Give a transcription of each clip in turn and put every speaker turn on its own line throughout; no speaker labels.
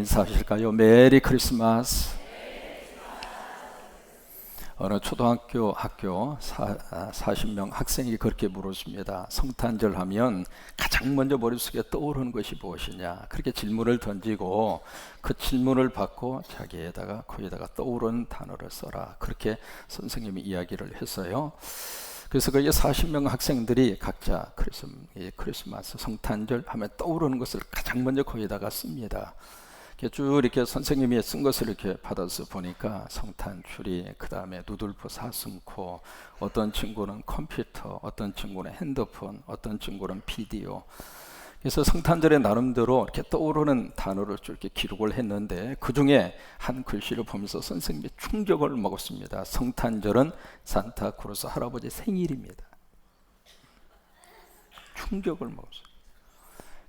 인사하실까요? 메리 크리스마스. 어느 초등학교 학교 40명 학생이 그렇게 물었습니다. 성탄절 하면 가장 먼저 머릿속에 떠오르는 것이 무엇이냐, 그렇게 질문을 던지고 그 질문을 받고 자기에다가 거기다가 떠오르는 단어를 써라, 그렇게 선생님이 이야기를 했어요. 그래서 거기 40명 학생들이 각자 크리스마스 성탄절 하면 떠오르는 것을 가장 먼저 거기다가 씁니다. 쭉 이렇게 선생님이 쓴 것을 이렇게 받아서 보니까 성탄추리, 그 다음에 누들포 사슴코, 어떤 친구는 컴퓨터, 어떤 친구는 핸드폰, 어떤 친구는 비디오. 그래서 성탄절에 나름대로 이렇게 떠오르는 단어를 쭉 이렇게 기록을 했는데, 그 중에 한 글씨를 보면서 선생님이 충격을 먹었습니다. 성탄절은 산타크로스 할아버지 생일입니다. 충격을 먹었어요.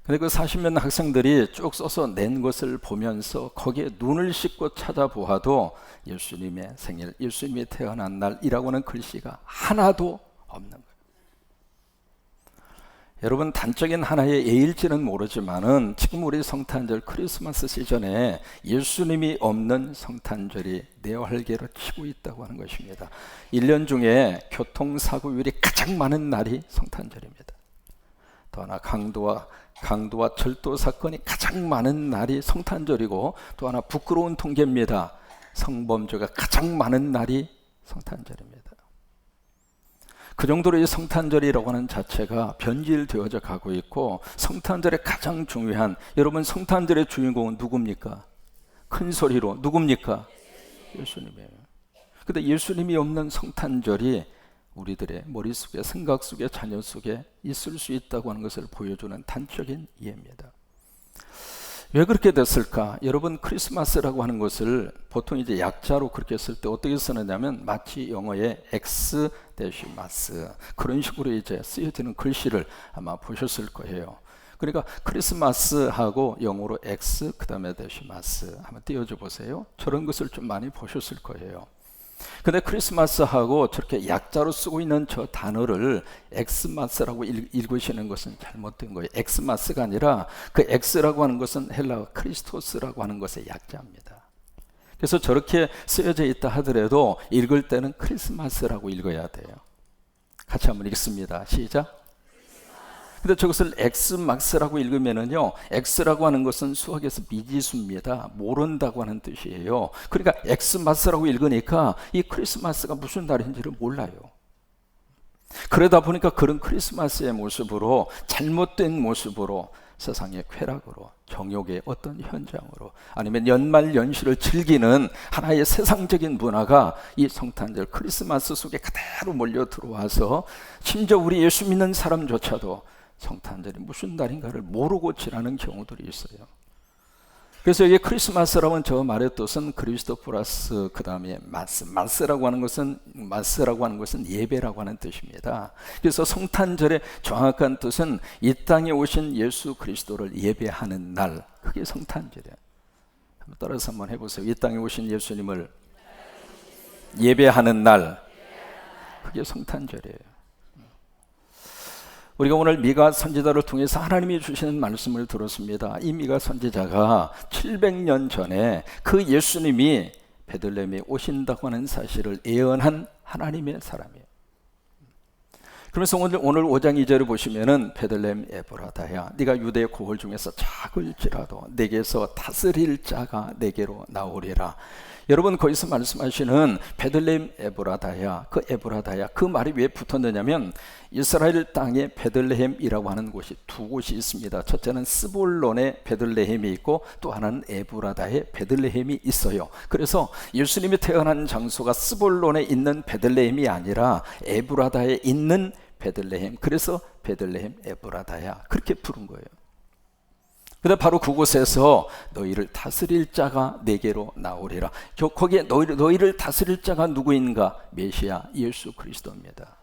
근데 그 40명 학생들이 쭉 써서 낸 것을 보면서 거기에 눈을 씻고 찾아보아도 예수님의 생일, 예수님이 태어난 날이라고 하는 글씨가 하나도 없는 거예요. 여러분, 단적인 하나의 예일지는 모르지만은 지금 우리 성탄절 크리스마스 시즌에 예수님이 없는 성탄절이 내활개로 치고 있다고 하는 것입니다. 1년 중에 교통사고율이 가장 많은 날이 성탄절입니다. 또 하나 강도와 절도 사건이 가장 많은 날이 성탄절이고, 또 하나 부끄러운 통계입니다. 성범죄가 가장 많은 날이 성탄절입니다. 그 정도로 이 성탄절이라고 하는 자체가 변질되어져 가고 있고, 성탄절의 가장 중요한, 여러분 성탄절의 주인공은 누굽니까? 큰 소리로 누굽니까? 예수님이에요. 근데 예수님이 없는 성탄절이 우리들의 머릿속에, 생각 속에, 자녀 속에 있을 수 있다고 하는 것을 보여주는 단적인 예입니다. 왜 그렇게 됐을까? 여러분, 크리스마스라고 하는 것을 보통 이제 약자로 그렇게 쓸 때 어떻게 쓰느냐면, 마치 영어의 엑스 데시마스, 그런 식으로 이제 쓰여지는 글씨를 아마 보셨을 거예요. 그러니까 크리스마스하고 영어로 엑스 그 다음에 데시마스 한번 띄워줘 보세요. 저런 것을 좀 많이 보셨을 거예요. 근데 크리스마스하고 저렇게 약자로 쓰고 있는 저 단어를 엑스마스라고 읽으시는 것은 잘못된 거예요. 엑스마스가 아니라 그 엑스라고 하는 것은 헬라어 크리스토스라고 하는 것의 약자입니다. 그래서 저렇게 쓰여져 있다 하더라도 읽을 때는 크리스마스라고 읽어야 돼요. 같이 한번 읽습니다. 시작. 근데 저것을 엑스막스라고 읽으면은요, 엑스라고 하는 것은 수학에서 미지수입니다. 모른다고 하는 뜻이에요. 그러니까 엑스마스라고 읽으니까 이 크리스마스가 무슨 날인지를 몰라요. 그러다 보니까 그런 크리스마스의 모습으로, 잘못된 모습으로, 세상의 쾌락으로, 정욕의 어떤 현장으로, 아니면 연말 연시를 즐기는 하나의 세상적인 문화가 이 성탄절 크리스마스 속에 그대로 몰려 들어와서, 심지어 우리 예수 믿는 사람조차도 성탄절이 무슨 날인가를 모르고 지나는 경우들이 있어요. 그래서 이게 크리스마스라는 저 말의 뜻은 그리스도 플러스 그 다음에 마스라고 하는 것은 예배라고 하는 뜻입니다. 그래서 성탄절의 정확한 뜻은 이 땅에 오신 예수 그리스도를 예배하는 날, 그게 성탄절이에요. 한번 따라서 한번 해보세요. 이 땅에 오신 예수님을 예배하는 날, 그게 성탄절이에요. 우리가 오늘 미가 선지자를 통해서 하나님이 주시는 말씀을 들었습니다. 이 미가 선지자가 700년 전에 그 예수님이 베들레헴에 오신다고 하는 사실을 예언한 하나님의 사람이에요. 그러면서 오늘 5장 2절을 보시면은, 베들레헴 에브라다야, 네가 유대 고을 중에서 작을지라도 내게서 다스릴 자가 내게로 나오리라. 여러분, 거기서 말씀하시는 베들레헴 에브라다야, 그 에브라다야, 그 말이 왜 붙었느냐면, 이스라엘 땅에 베들레헴이라고 하는 곳이 두 곳이 있습니다. 첫째는 스볼론의 베들레헴이 있고, 또 하나는 에브라다의 베들레헴이 있어요. 그래서 예수님이 태어난 장소가 스볼론에 있는 베들레헴이 아니라 에브라다에 있는 베들레헴, 그래서 베들레헴 에브라다야, 그렇게 부른 거예요. 근데 바로 그곳에서 너희를 다스릴 자가 내게로 나오리라. 거기에 너희를 다스릴 자가 누구인가? 메시아 예수 그리스도입니다.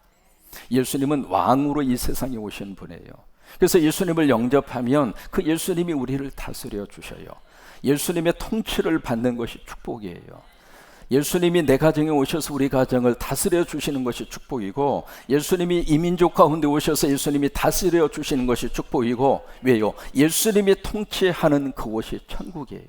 예수님은 왕으로 이 세상에 오신 분이에요. 그래서 예수님을 영접하면 그 예수님이 우리를 다스려 주셔요. 예수님의 통치를 받는 것이 축복이에요. 예수님이 내 가정에 오셔서 우리 가정을 다스려 주시는 것이 축복이고, 예수님이 이민족 가운데 오셔서 예수님이 다스려 주시는 것이 축복이고, 왜요? 예수님이 통치하는 그곳이 천국이에요.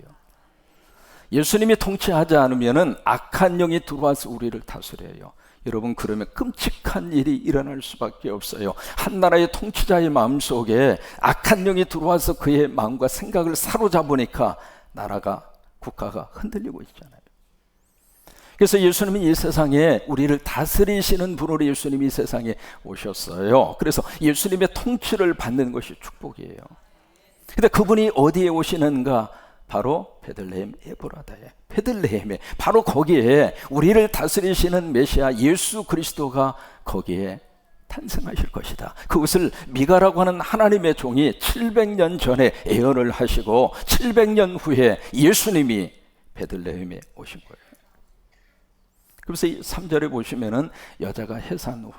예수님이 통치하지 않으면은 악한 영이 들어와서 우리를 다스려요. 여러분, 그러면 끔찍한 일이 일어날 수밖에 없어요. 한 나라의 통치자의 마음속에 악한 영이 들어와서 그의 마음과 생각을 사로잡으니까 나라가, 국가가 흔들리고 있잖아요. 그래서 예수님이 이 세상에 우리를 다스리시는 분으로 예수님이 이 세상에 오셨어요. 그래서 예수님의 통치를 받는 것이 축복이에요. 근데 그분이 어디에 오시는가? 바로 베들레헴 에브라다에, 베들레헴에, 바로 거기에 우리를 다스리시는 메시아 예수 그리스도가 거기에 탄생하실 것이다. 그것을 미가라고 하는 하나님의 종이 700년 전에 예언을 하시고 700년 후에 예수님이 베들레헴에 오신 거예요. 그래서 이 3절에 보시면은 여자가 해산을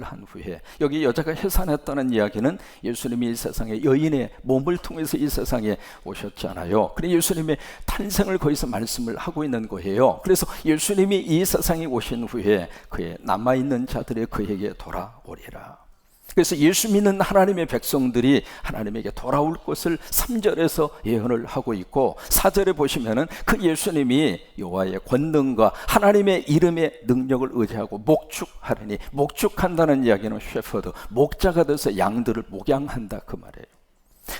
한 후에, 여기 여자가 해산했다는 이야기는 예수님이 이 세상에 여인의 몸을 통해서 이 세상에 오셨잖아요. 그래 예수님의 탄생을 거기서 말씀을 하고 있는 거예요. 그래서 예수님이 이 세상에 오신 후에 그의 남아있는 자들이 그에게 돌아오리라. 그래서 예수 믿는 하나님의 백성들이 하나님에게 돌아올 것을 3절에서 예언을 하고 있고, 4절에 보시면은 그 예수님이 여호와의 권능과 하나님의 이름의 능력을 의지하고 목축하리니, 목축한다는 이야기는 셰퍼드, 목자가 돼서 양들을 목양한다 그 말이에요.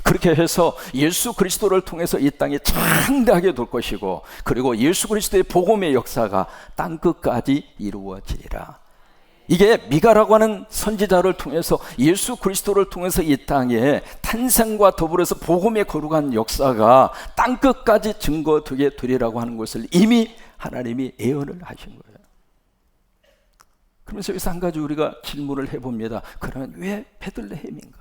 그렇게 해서 예수 그리스도를 통해서 이 땅이 창대하게 될 것이고, 그리고 예수 그리스도의 복음의 역사가 땅끝까지 이루어지리라. 이게 미가라고 하는 선지자를 통해서 예수 그리스도를 통해서 이 땅에 탄생과 더불어서 복음의 거룩한 역사가 땅끝까지 증거되게 되리라고 하는 것을 이미 하나님이 예언을 하신 거예요. 그러면서 여기서 한 가지 우리가 질문을 해봅니다. 그러면 왜 베들레헴인가?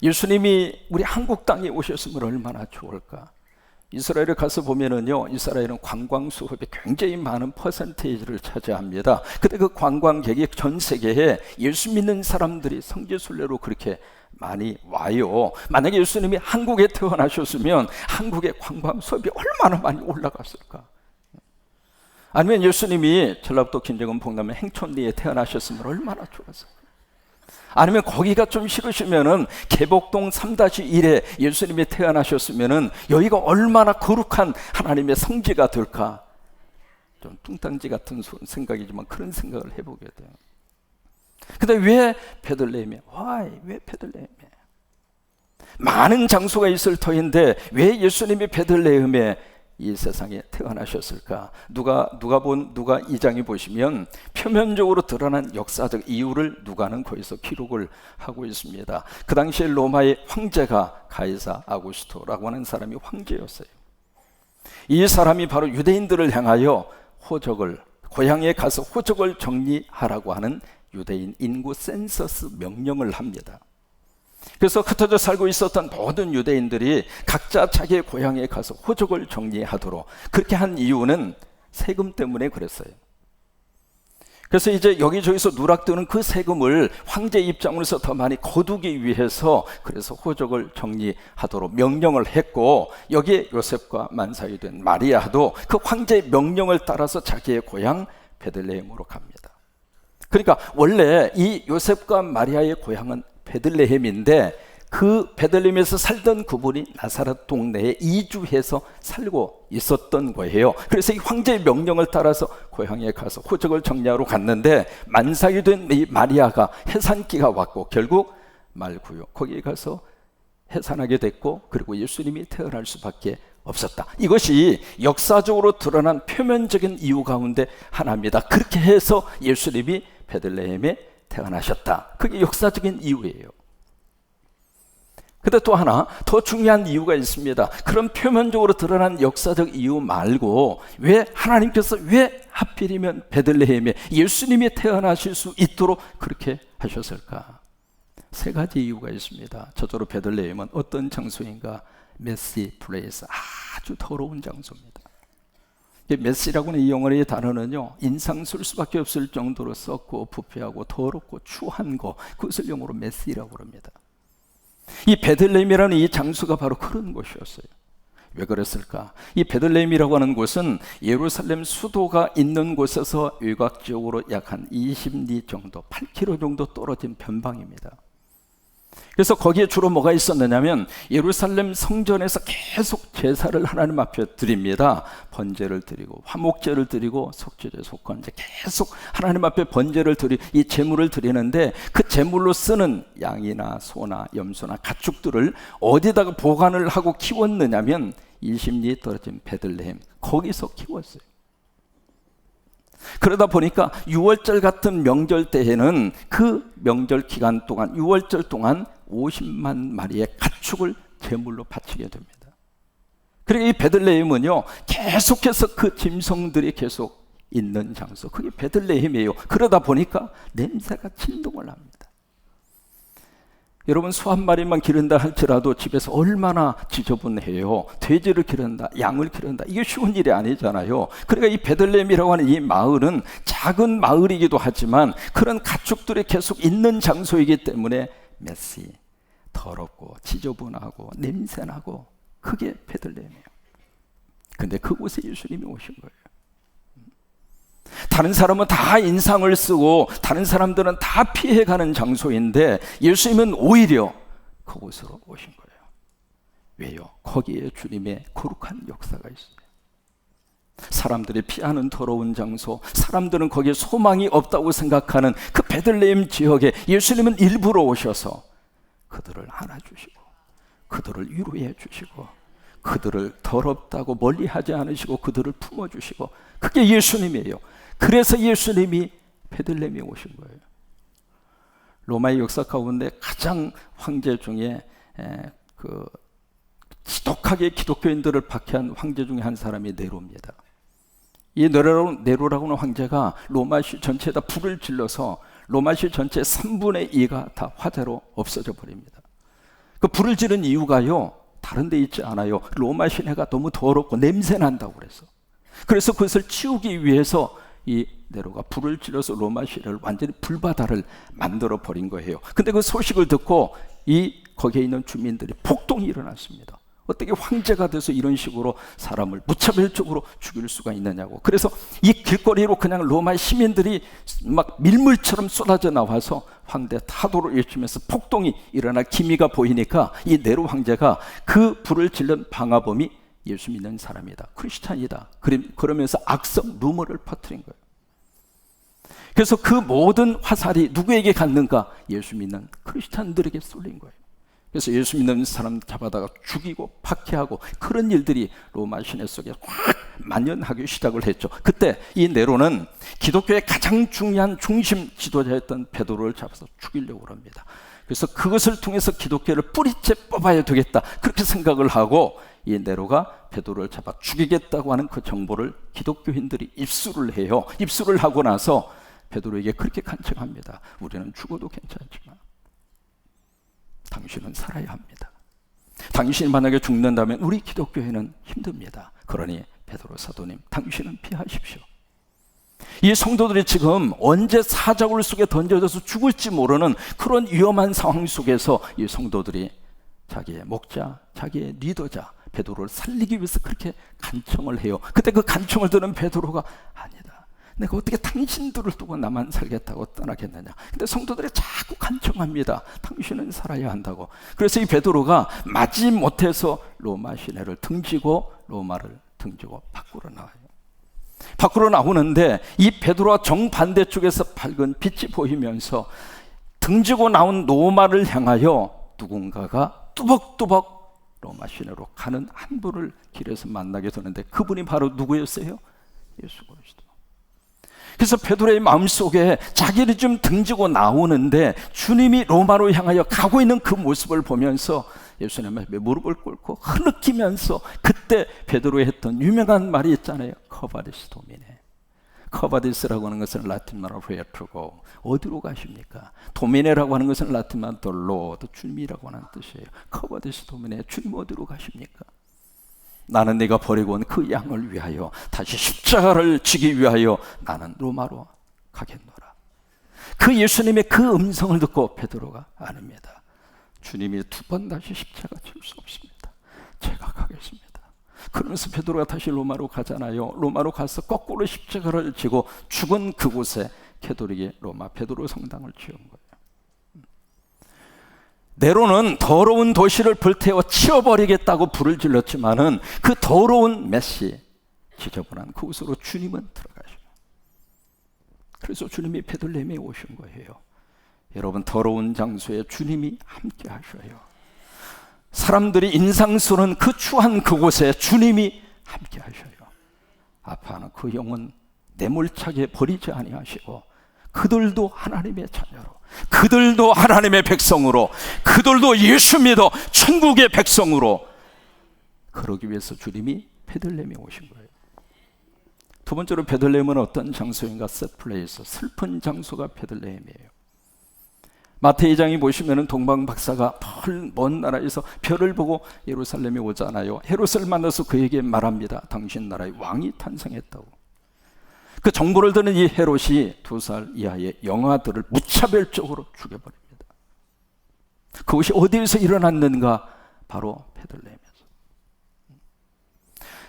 예수님이 우리 한국 땅에 오셨으면 얼마나 좋을까? 이스라엘에 가서 보면은요, 이스라엘은 관광 수업이 굉장히 많은 퍼센테이지를 차지합니다. 근데 그 관광객이 전 세계에 예수 믿는 사람들이 성지순례로 그렇게 많이 와요. 만약에 예수님이 한국에 태어나셨으면 한국의 관광 수업이 얼마나 많이 올라갔을까? 아니면 예수님이 전라북도 김정은 봉남면 행촌리에 태어나셨으면 얼마나 좋았을까? 아니면 거기가 좀 싫으시면은 개복동 3-1에 예수님이 태어나셨으면은 여기가 얼마나 거룩한 하나님의 성지가 될까? 좀 뚱땅지 같은 생각이지만 그런 생각을 해보게 돼요. 근데 왜 베들레헴에? 왜 베들레헴에? 많은 장소가 있을 터인데 왜 예수님이 베들레헴에 이 세상에 태어나셨을까? 누가 2장에 보시면 표면적으로 드러난 역사적 이유를 누가는 거기서 기록을 하고 있습니다. 그 당시에 로마의 황제가 가이사 아구스토라고 하는 사람이 황제였어요. 이 사람이 바로 유대인들을 향하여 고향에 가서 호적을 정리하라고 하는 유대인 인구 센서스 명령을 합니다. 그래서 흩어져 살고 있었던 모든 유대인들이 각자 자기의 고향에 가서 호적을 정리하도록 그렇게 한 이유는 세금 때문에 그랬어요. 그래서 이제 여기저기서 누락되는 그 세금을 황제 입장으로서 더 많이 거두기 위해서 그래서 호적을 정리하도록 명령을 했고, 여기에 요셉과 만사이 된 마리아도 그 황제의 명령을 따라서 자기의 고향 베들레헴으로 갑니다. 그러니까 원래 이 요셉과 마리아의 고향은 베들레헴인데 그 베들레헴에서 살던 그분이 나사렛 동네에 이주해서 살고 있었던 거예요. 그래서 이 황제의 명령을 따라서 고향에 가서 호적을 정리하러 갔는데 만삭이 된 이 마리아가 해산기가 왔고 결국 말구요 거기에 가서 해산하게 됐고, 그리고 예수님이 태어날 수밖에 없었다. 이것이 역사적으로 드러난 표면적인 이유 가운데 하나입니다. 그렇게 해서 예수님이 베들레헴에 태어나셨다. 그게 역사적인 이유예요. 근데 또 하나 더 중요한 이유가 있습니다. 그런 표면적으로 드러난 역사적 이유 말고 왜 하나님께서 왜 하필이면 베들레헴에 예수님이 태어나실 수 있도록 그렇게 하셨을까? 3가지 이유가 있습니다. 저절로 베들레헴은 어떤 장소인가? 메시 플레이스, 아주 더러운 장소입니다. 메시라고 하는 이 영어의 단어는요, 인상 쓸 수밖에 없을 정도로 썩고 부패하고 더럽고 추한 거, 그것을 영어로 메시라고 합니다. 이 베들레헴이라는 이 장소가 바로 그런 곳이었어요. 왜 그랬을까? 이 베들레헴이라고 하는 곳은 예루살렘 수도가 있는 곳에서 외곽지역으로 약 한 20리 정도, 8km 정도 떨어진 변방입니다. 그래서 거기에 주로 뭐가 있었느냐면 예루살렘 성전에서 계속 제사를 하나님 앞에 드립니다. 번제를 드리고 화목제를 드리고 속죄제, 속건제 계속 하나님 앞에 번제를 이 제물을 드리는데 그 제물로 쓰는 양이나 소나 염소나 가축들을 어디다가 보관을 하고 키웠느냐면 20리 떨어진 베들레헴 거기서 키웠어요. 그러다 보니까 6월절 같은 명절 때에는 그 명절 기간 동안 6월절 동안 50만 마리의 가축을 제물로 바치게 됩니다. 그리고 이 베들레헴은요 계속해서 그 짐승들이 계속 있는 장소, 그게 베들레헴이에요. 그러다 보니까 냄새가 진동을 합니다. 여러분, 소 한 마리만 기른다 할지라도 집에서 얼마나 지저분해요. 돼지를 기른다, 양을 기른다, 이게 쉬운 일이 아니잖아요. 그러니까 이 베들레헴이라고 하는 이 마을은 작은 마을이기도 하지만 그런 가축들이 계속 있는 장소이기 때문에 메시, 더럽고 지저분하고 냄새나고, 그게 베들레헴이에요. 근데 그곳에 예수님이 오신 거예요. 다른 사람은 다 인상을 쓰고 다른 사람들은 다 피해가는 장소인데 예수님은 오히려 그곳으로 오신 거예요. 왜요? 거기에 주님의 거룩한 역사가 있어요. 사람들이 피하는 더러운 장소, 사람들은 거기에 소망이 없다고 생각하는 그 베들레헴 지역에 예수님은 일부러 오셔서 그들을 안아주시고 그들을 위로해 주시고 그들을 더럽다고 멀리하지 않으시고 그들을 품어주시고, 그게 예수님이에요. 그래서 예수님이 베들레헴에 오신 거예요. 로마의 역사 가운데 가장 황제 중에 지독하게 기독교인들을 박해한 황제 중에 한 사람이 네로입니다. 이 네로라고 하는 황제가 로마시 전체에다 불을 질러서 로마시 전체 3분의 2가 다 화재로 없어져 버립니다. 그 불을 지른 이유가요, 다른 데 있지 않아요. 로마 시내가 너무 더럽고 냄새 난다고 그래서 그것을 치우기 위해서 이 네로가 불을 질러서 로마 시내를 완전히 불바다를 만들어 버린 거예요. 근데 그 소식을 듣고 거기에 있는 주민들이 폭동이 일어났습니다. 어떻게 황제가 돼서 이런 식으로 사람을 무차별적으로 죽일 수가 있느냐고. 그래서 이 길거리로 그냥 로마 시민들이 막 밀물처럼 쏟아져 나와서 황제 타도를 외치면서 폭동이 일어날 기미가 보이니까 이 네로 황제가 그 불을 질른 방화범이 예수 믿는 사람이다, 크리스찬이다, 그러면서 악성 루머를 퍼뜨린 거예요. 그래서 그 모든 화살이 누구에게 갔는가? 예수 믿는 크리스찬들에게 쏠린 거예요. 그래서 예수 믿는 사람 잡아다가 죽이고 박해하고 그런 일들이 로마 시내 속에 확 만연하기 시작을 했죠. 그때 이 네로는 기독교의 가장 중요한 중심 지도자였던 베드로를 잡아서 죽이려고 합니다. 그래서 그것을 통해서 기독교를 뿌리째 뽑아야 되겠다, 그렇게 생각을 하고 이 네로가 베드로를 잡아 죽이겠다고 하는 그 정보를 기독교인들이 입수를 해요. 입수를 하고 나서 베드로에게 그렇게 간청합니다. 우리는 죽어도 괜찮지만 당신은 살아야 합니다. 당신이 만약에 죽는다면 우리 기독교회는 힘듭니다. 그러니 베드로 사도님, 당신은 피하십시오. 이 성도들이 지금 언제 사자굴 속에 던져져서 죽을지 모르는 그런 위험한 상황 속에서 이 성도들이 자기의 목자, 자기의 리더자 베드로를 살리기 위해서 그렇게 간청을 해요. 그때 그 간청을 들은 베드로가, 아니다, 내가 어떻게 당신들을 두고 나만 살겠다고 떠나겠느냐. 근데 성도들이 자꾸 간청합니다. 당신은 살아야 한다고. 그래서 이 베드로가 맞지 못해서 로마 시내를 등지고 로마를 등지고 밖으로 나와요. 밖으로 나오는데 이 베드로와 정반대쪽에서 밝은 빛이 보이면서 등지고 나온 로마를 향하여 누군가가 뚜벅뚜벅 로마 시내로 가는 한 분을 길에서 만나게 되는데 그분이 바로 누구였어요? 예수 그리스도. 그래서 베드로의 마음속에 자기를 좀 등지고 나오는데 주님이 로마로 향하여 가고 있는 그 모습을 보면서 예수님 앞에 무릎을 꿇고 흐느끼면서 그때 베드로가 했던 유명한 말이 있잖아요. 커바디스 도미네. 커바디스라고 하는 것은 라틴 말로 where to go, 어디로 가십니까? 도미네라고 하는 것은 라틴 말로 the Lord, 주님이라고 하는 뜻이에요. 커바디스 도미네, 주님 어디로 가십니까? 나는 네가 버리고 온 그 양을 위하여 다시 십자가를 지기 위하여 나는 로마로 가겠노라. 그 예수님의 그 음성을 듣고 베드로가 아닙니다. 주님이 두 번 다시 십자가 질 수 없습니다. 제가 가겠습니다. 그러면서 베드로가 다시 로마로 가잖아요. 로마로 가서 거꾸로 십자가를 지고 죽은 그곳에 캐톨릭이 로마 베드로 성당을 지은 거예요. 네로는 더러운 도시를 불태워 치워버리겠다고 불을 질렀지만은 그 더러운 메시, 지저분한 그곳으로 주님은 들어가셔요. 그래서 주님이 베들레헴에 오신 거예요. 여러분, 더러운 장소에 주님이 함께 하셔요. 사람들이 인상 쓰는 그 추한 그곳에 주님이 함께 하셔요. 아파하는 그 영혼 내몰차게 버리지 아니하시고, 그들도 하나님의 자녀로, 그들도 하나님의 백성으로, 그들도 예수 믿어 천국의 백성으로 그러기 위해서 주님이 베들레헴에 오신 거예요. 두 번째로 베들레헴은 어떤 장소인가? 셋플레이스, 슬픈 장소가 베들레헴이에요. 마태 2장에 보시면 동방 박사가 먼 나라에서 별을 보고 예루살렘에 오잖아요. 헤롯을 만나서 그에게 말합니다. 당신 나라에 왕이 탄생했다고. 그 정보를 듣는 이 헤롯이 2살 이하의 영아들을 무차별적으로 죽여버립니다. 그것이 어디에서 일어났는가? 바로 베들레헴에서.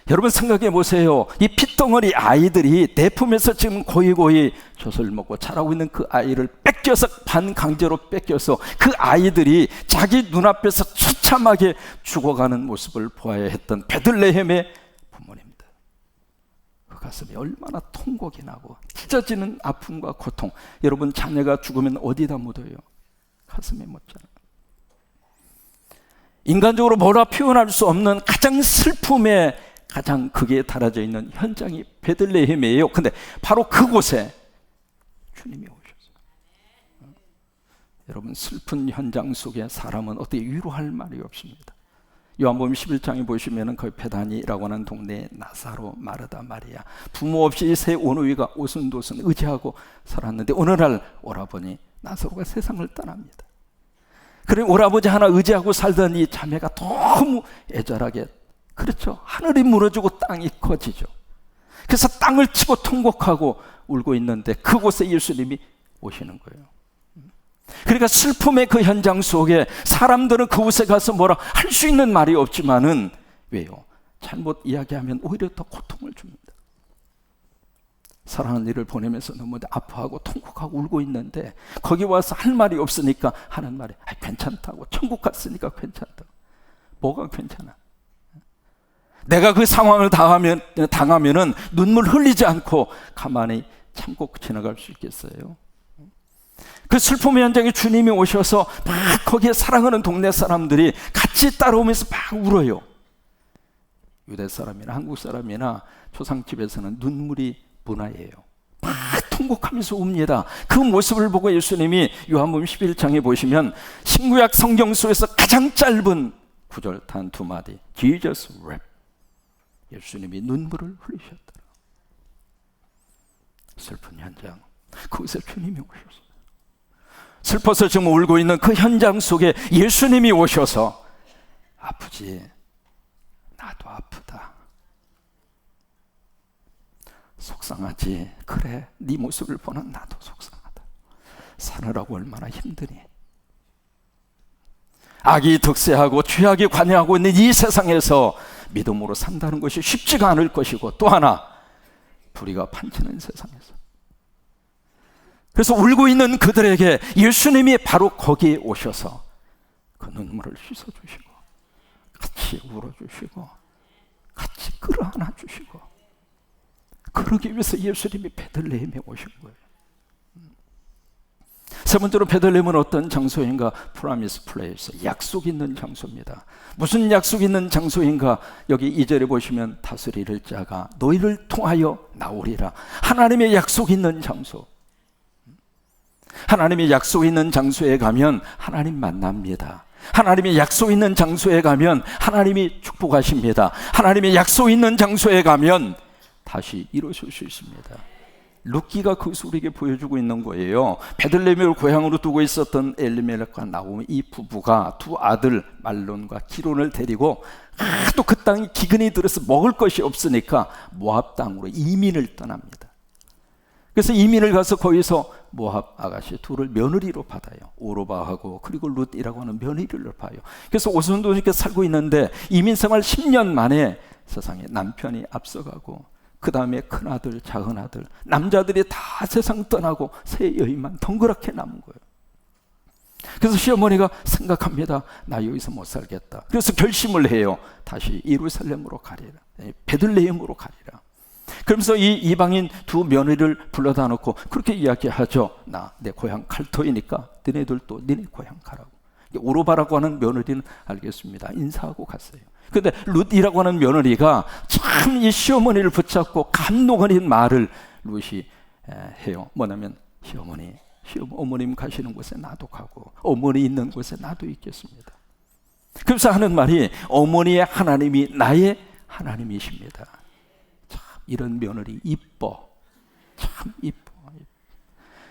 여러분 생각해 보세요. 이 핏덩어리 아이들이 내 품에서 지금 고이고이 젖을 먹고 자라고 있는 그 아이를 뺏겨서, 반강제로 뺏겨서 그 아이들이 자기 눈앞에서 처참하게 죽어가는 모습을 보아야 했던 베들레헴의 부모님들, 그 가슴이 얼마나 통곡이 나고 찢어지는 아픔과 고통. 여러분, 자녀가 죽으면 어디다 묻어요? 가슴에 묻잖아요. 인간적으로 뭐라 표현할 수 없는 가장 슬픔에 가장 극에 달아져 있는 현장이 베들레헴이에요. 근데 바로 그곳에 주님이 오셨어요. 여러분, 슬픈 현장 속에 사람은 어떻게 위로할 말이 없습니다. 요한복음 11장에 보시면 거기 베다니라고 하는 동네에 나사로, 마르다, 마리아, 부모 없이 세 오누이가 오순도순 의지하고 살았는데 어느 날 오라버니 나사로가 세상을 떠납니다. 그래 오라버지 하나 의지하고 살던 이 자매가 너무 애절하게, 그렇죠, 하늘이 무너지고 땅이 커지죠. 그래서 땅을 치고 통곡하고 울고 있는데 그곳에 예수님이 오시는 거예요. 그러니까 슬픔의 그 현장 속에 사람들은 그곳에 가서 뭐라 할 수 있는 말이 없지만은, 왜요? 잘못 이야기하면 오히려 더 고통을 줍니다. 사랑하는 이를 보내면서 너무 아파하고 통곡하고 울고 있는데 거기 와서 할 말이 없으니까 하는 말이 괜찮다고, 천국 갔으니까 괜찮다고. 뭐가 괜찮아? 내가 그 상황을 당하면은 눈물 흘리지 않고 가만히 참고 지나갈 수 있겠어요? 그 슬픔의 현장에 주님이 오셔서 막 거기에 사랑하는 동네 사람들이 같이 따라오면서 막 울어요. 유대 사람이나 한국 사람이나 초상집에서는 눈물이 문화예요. 막 통곡하면서 웁니다. 그 모습을 보고 예수님이 요한복음 11장에 보시면 신구약 성경 속에서 가장 짧은 구절 단 2마디, Jesus wept. 예수님이 눈물을 흘리셨더라. 슬픈 현장, 그곳에 주님이 오셨어요. 슬퍼서 지금 울고 있는 그 현장 속에 예수님이 오셔서, 아프지? 나도 아프다. 속상하지? 그래, 네 모습을 보는 나도 속상하다. 사느라고 얼마나 힘드니? 악이 득세하고 죄악이 관여하고 있는 이 세상에서 믿음으로 산다는 것이 쉽지가 않을 것이고, 또 하나 불의가 판치는 세상에서. 그래서 울고 있는 그들에게 예수님이 바로 거기에 오셔서 그 눈물을 씻어주시고 같이 울어주시고 같이 끌어안아 주시고, 그러기 위해서 예수님이 베들레헴에 오신 거예요. 세 번째로 베들레헴은 어떤 장소인가? 프라미스 플레이스, 약속 있는 장소입니다. 무슨 약속 있는 장소인가? 여기 2절에 보시면 다스릴 자가 너희를 통하여 나오리라. 하나님의 약속 있는 장소. 하나님의 약속 있는 장소에 가면 하나님 만납니다. 하나님의 약속 있는 장소에 가면 하나님이 축복하십니다. 하나님의 약속 있는 장소에 가면 다시 이루실 수 있습니다. 룻기가 그것을 우리에게 보여주고 있는 거예요. 베들레헴을 고향으로 두고 있었던 엘리멜렉과 나오미 이 부부가 두 아들 말론과 기론을 데리고 또 그 땅이 기근이 들어서 먹을 것이 없으니까 모압 땅으로 이민을 떠납니다. 그래서 이민을 가서 거기서 모압 아가씨 둘을 며느리로 받아요. 오로바하고 그리고 룻이라고 하는 며느리를 봐요. 그래서 오손도 이렇게 살고 있는데 이민 생활 10년 만에 세상에 남편이 앞서가고, 그 다음에 큰아들, 작은아들, 남자들이 다 세상 떠나고 새 여인만 덩그랗게 남은 거예요. 그래서 시어머니가 생각합니다. 나 여기서 못 살겠다. 그래서 결심을 해요. 다시 예루살렘으로 가리라. 베들레헴으로 가리라. 그러면서 이 이방인 두 며느리를 불러다 놓고 그렇게 이야기하죠. 나 내 고향 칼토이니까 너네들도 너네 고향 가라고. 오로바라고 하는 며느리는 알겠습니다. 인사하고 갔어요. 근데 룻이라고 하는 며느리가 참 이 시어머니를 붙잡고 감동 어린 말을 룻이 해요. 뭐냐면 어머님 가시는 곳에 나도 가고 어머니 있는 곳에 나도 있겠습니다. 그래서 하는 말이 어머니의 하나님이 나의 하나님이십니다. 참 이런 며느리 이뻐. 참 이뻐.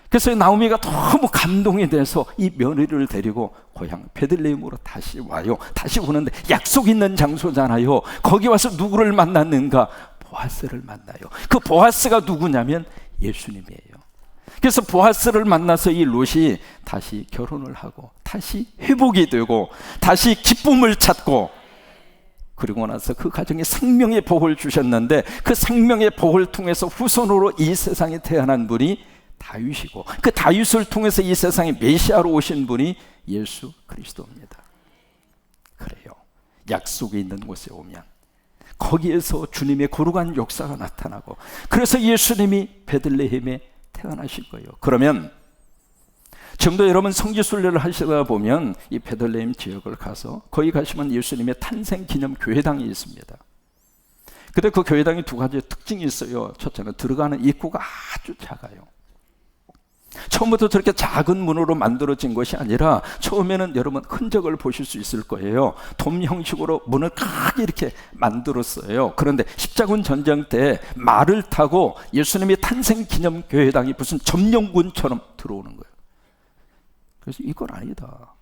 그래서 나오미가 너무 감동이 돼서 이 며느리를 데리고 고향 베들레헴으로 다시 와요. 다시 오는데 약속 있는 장소잖아요. 거기 와서 누구를 만났는가? 보아스를 만나요. 그 보아스가 누구냐면 예수님이에요. 그래서 보아스를 만나서 이 롯이 다시 결혼을 하고 다시 회복이 되고 다시 기쁨을 찾고, 그리고 나서 그 가정에 생명의 복을 주셨는데 그 생명의 복을 통해서 후손으로 이 세상에 태어난 분이 다윗이고, 그 다윗을 통해서 이 세상에 메시아로 오신 분이 예수 그리스도입니다. 그래요. 약속이 있는 곳에 오면 거기에서 주님의 거룩한 역사가 나타나고, 그래서 예수님이 베들레헴에 태어나신 거예요. 그러면 지금도 여러분 성지순례를 하시다 보면 이 베들레헴 지역을 가서 거기 가시면 예수님의 탄생 기념 교회당이 있습니다. 근데 그 교회당이 두 가지 특징이 있어요. 첫째는 들어가는 입구가 아주 작아요. 처음부터 저렇게 작은 문으로 만들어진 것이 아니라 처음에는 여러분 흔적을 보실 수 있을 거예요. 돔 형식으로 문을 크게 이렇게 만들었어요. 그런데 십자군 전쟁 때 말을 타고 예수님의 탄생 기념 교회당이 무슨 점령군처럼 들어오는 거예요. 그래서 이건 아니다.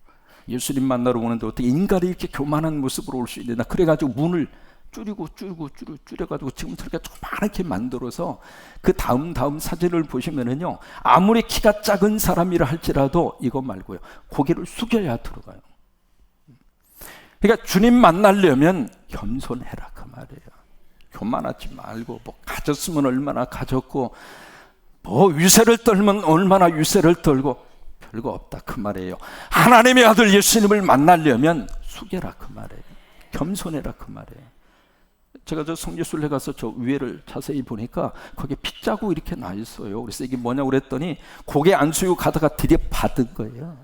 예수님 만나러 오는데 어떻게 인간이 이렇게 교만한 모습으로 올 수 있나? 그래가지고 문을 줄여가지고 지금 저렇게 조그맣게 만들어서 그 다음 사진을 보시면은요, 아무리 키가 작은 사람이라 할지라도 이거 말고요, 고개를 숙여야 들어가요. 그러니까 주님 만나려면 겸손해라 그 말이에요. 교만하지 말고, 뭐 가졌으면 얼마나 가졌고, 뭐 위세를 떨면 얼마나 위세를 떨고, 별거 없다 그 말이에요. 하나님의 아들 예수님을 만나려면 숙여라 그 말이에요. 겸손해라 그 말이에요. 제가 저 성지순례 가서 저 위에를 자세히 보니까 거기에 핏자국 이렇게 나 있어요. 그래서 이게 뭐냐고 그랬더니 고개 안 숙이고 가다가 들이받은 거예요.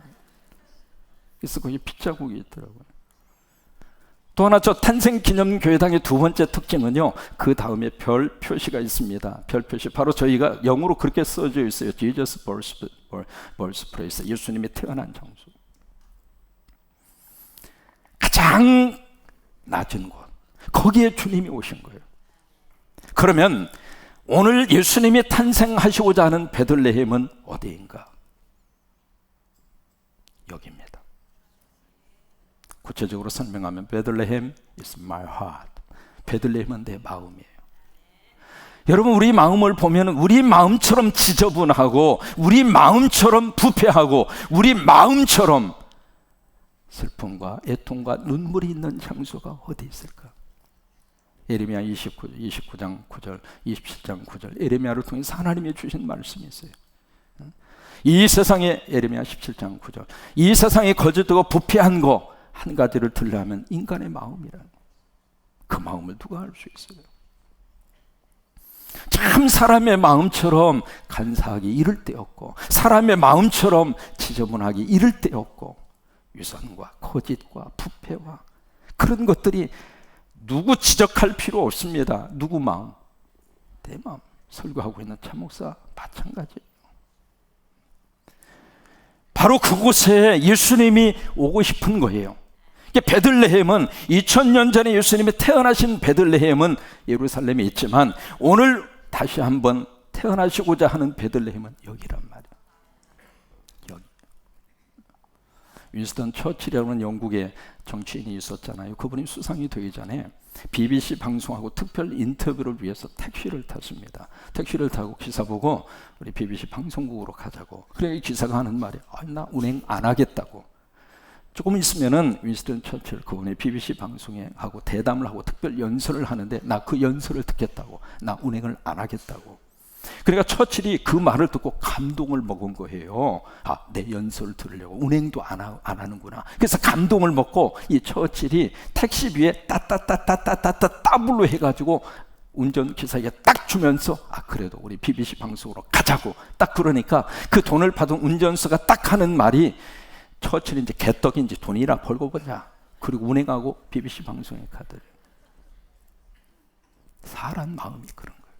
그래서 거기 핏자국이 있더라고요. 또 하나 저 탄생기념교회당의 두 번째 특징은요, 그 다음에 별 표시가 있습니다. 별 표시, 바로 저희가 영어로 그렇게 써져 있어요. Jesus birthplace, 예수님이 태어난 장소. 가장 낮은 곳, 거기에 주님이 오신 거예요. 그러면 오늘 예수님이 탄생하시고자 하는 베들레헴은 어디인가? 여기입니다. 구체적으로 설명하면 베들레헴 is my heart. 베들레헴은 내 마음이에요. 여러분, 우리 마음을 보면 우리 마음처럼 지저분하고 우리 마음처럼 부패하고 우리 마음처럼 슬픔과 애통과 눈물이 있는 장소가 어디 있을까? 예레미야 29장 9절, 27장 9절, 예레미야를 통해서 하나님이 주신 말씀이 있어요. 이 세상에, 예레미야 17장 9절, 이 세상에 거짓되고 부패한 거 한 가지를 들려하면 인간의 마음이라는, 그 마음을 누가 알 수 있어요? 참 사람의 마음처럼 간사하기 이를 데 없고, 사람의 마음처럼 지저분하기 이를 데 없고, 위선과 거짓과 부패와 그런 것들이 누구 지적할 필요 없습니다. 누구 마음? 내 마음. 설교하고 있는 차 목사 마찬가지예요. 바로 그곳에 예수님이 오고 싶은 거예요. 베들레헴은 2000년 전에 예수님이 태어나신 베들레헴은 예루살렘에 있지만 오늘 다시 한번 태어나시고자 하는 베들레헴은 여기란 말이에요. 여기. 윈스턴 처칠이라는 영국의 정치인이 있었잖아요. 그분이 수상이 되기 전에 BBC 방송하고 특별 인터뷰를 위해서 택시를 탔습니다. 택시를 타고 기사 보고 우리 BBC 방송국으로 가자고. 그래, 기사가 하는 말이, 나 운행 안 하겠다고. 조금 있으면은 윈스턴 처칠 그분이 BBC 방송에 하고 대담을 하고 특별 연설을 하는데 나 그 연설을 듣겠다고, 나 운행을 안 하겠다고. 그러니까 처칠이 그 말을 듣고 감동을 먹은 거예요. 아, 내 연설을 들으려고 운행도 안 하는구나. 그래서 감동을 먹고 이 처칠이 택시비에 따따따따따따따 더블로 해가지고 운전기사에게 딱 주면서 아, 그래도 우리 BBC 방송으로 가자고 딱 그러니까 그 돈을 받은 운전수가 딱 하는 말이 처칠이 이제 개떡인지 돈이나 벌고 보자. 그리고 운행하고 BBC 방송에 가더래요. 사람 마음이 그런 거예요.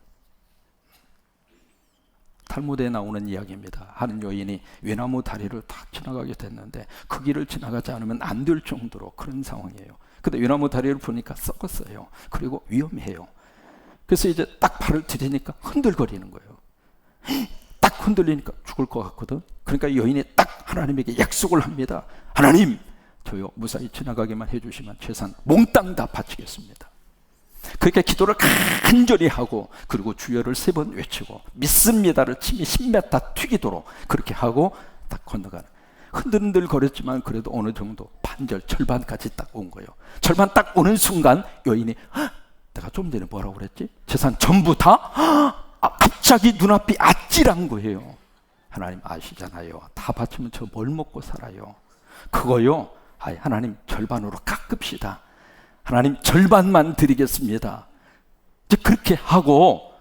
탈무드에 나오는 이야기입니다. 한 여인이 외나무 다리를 딱 지나가게 됐는데 그 길을 지나가지 않으면 안 될 정도로 그런 상황이에요. 근데 외나무 다리를 보니까 썩었어요. 그리고 위험해요. 그래서 이제 딱 발을 들이니까 흔들거리는 거예요. 딱 흔들리니까 죽을 것 같거든. 그러니까 여인이 딱 하나님에게 약속을 합니다. 하나님, 저요 무사히 지나가게만 해주시면 재산 몽땅 다 바치겠습니다. 그렇게 기도를 간절히 하고 그리고 주여를 3번 외치고 믿습니다를 침이 10m 튀기도록 그렇게 하고 딱 건너가는. 흔들흔들 거렸지만 그래도 어느 정도 반절 절반까지 딱 온 거예요. 절반 딱 오는 순간 여인이 내가 좀 전에 뭐라고 그랬지? 재산 전부 다? 갑자기 눈앞이 아찔한 거예요. 하나님 아시잖아요. 다 바치면 저 뭘 먹고 살아요? 그거요. 하나님 절반으로 깎읍시다. 하나님 절반만 드리겠습니다. 이제 그렇게 하고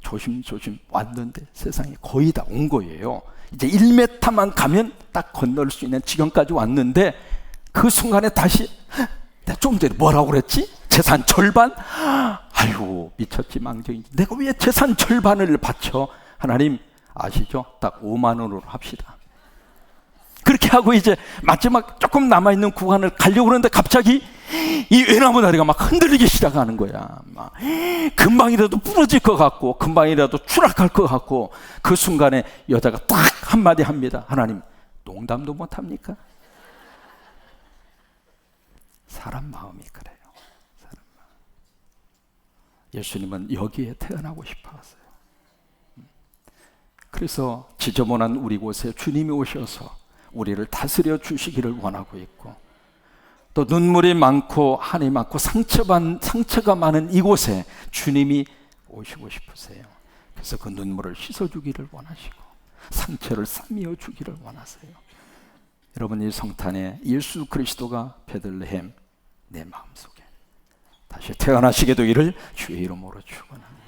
조심조심 왔는데 세상에 거의 다 온 거예요. 이제 1m만 가면 딱 건널 수 있는 지경까지 왔는데 그 순간에 다시 내가 좀 전에 뭐라고 그랬지? 재산 절반? 아이고 미쳤지 망정이지. 내가 왜 재산 절반을 바쳐? 하나님 아시죠? 딱 5만 원으로 합시다. 그렇게 하고 이제 마지막 조금 남아있는 구간을 가려고 그러는데 갑자기 이 외나무 다리가 막 흔들리기 시작하는 거야. 막 금방이라도 부러질 것 같고 금방이라도 추락할 것 같고 그 순간에 여자가 딱 한마디 합니다. 하나님 농담도 못합니까? 사람 마음이 그래요. 사람 마음. 예수님은 여기에 태어나고 싶어 하세요. 그래서 지저분한 우리 곳에 주님이 오셔서 우리를 다스려 주시기를 원하고 있고 또 눈물이 많고 한이 많고 상처가 많은 이곳에 주님이 오시고 싶으세요. 그래서 그 눈물을 씻어주기를 원하시고 상처를 싸매어 주기를 원하세요. 여러분 이 성탄에 예수 그리스도가 베들레헴 내 마음속에 다시 태어나시게 되기를 주의 이름으로 축원합니다.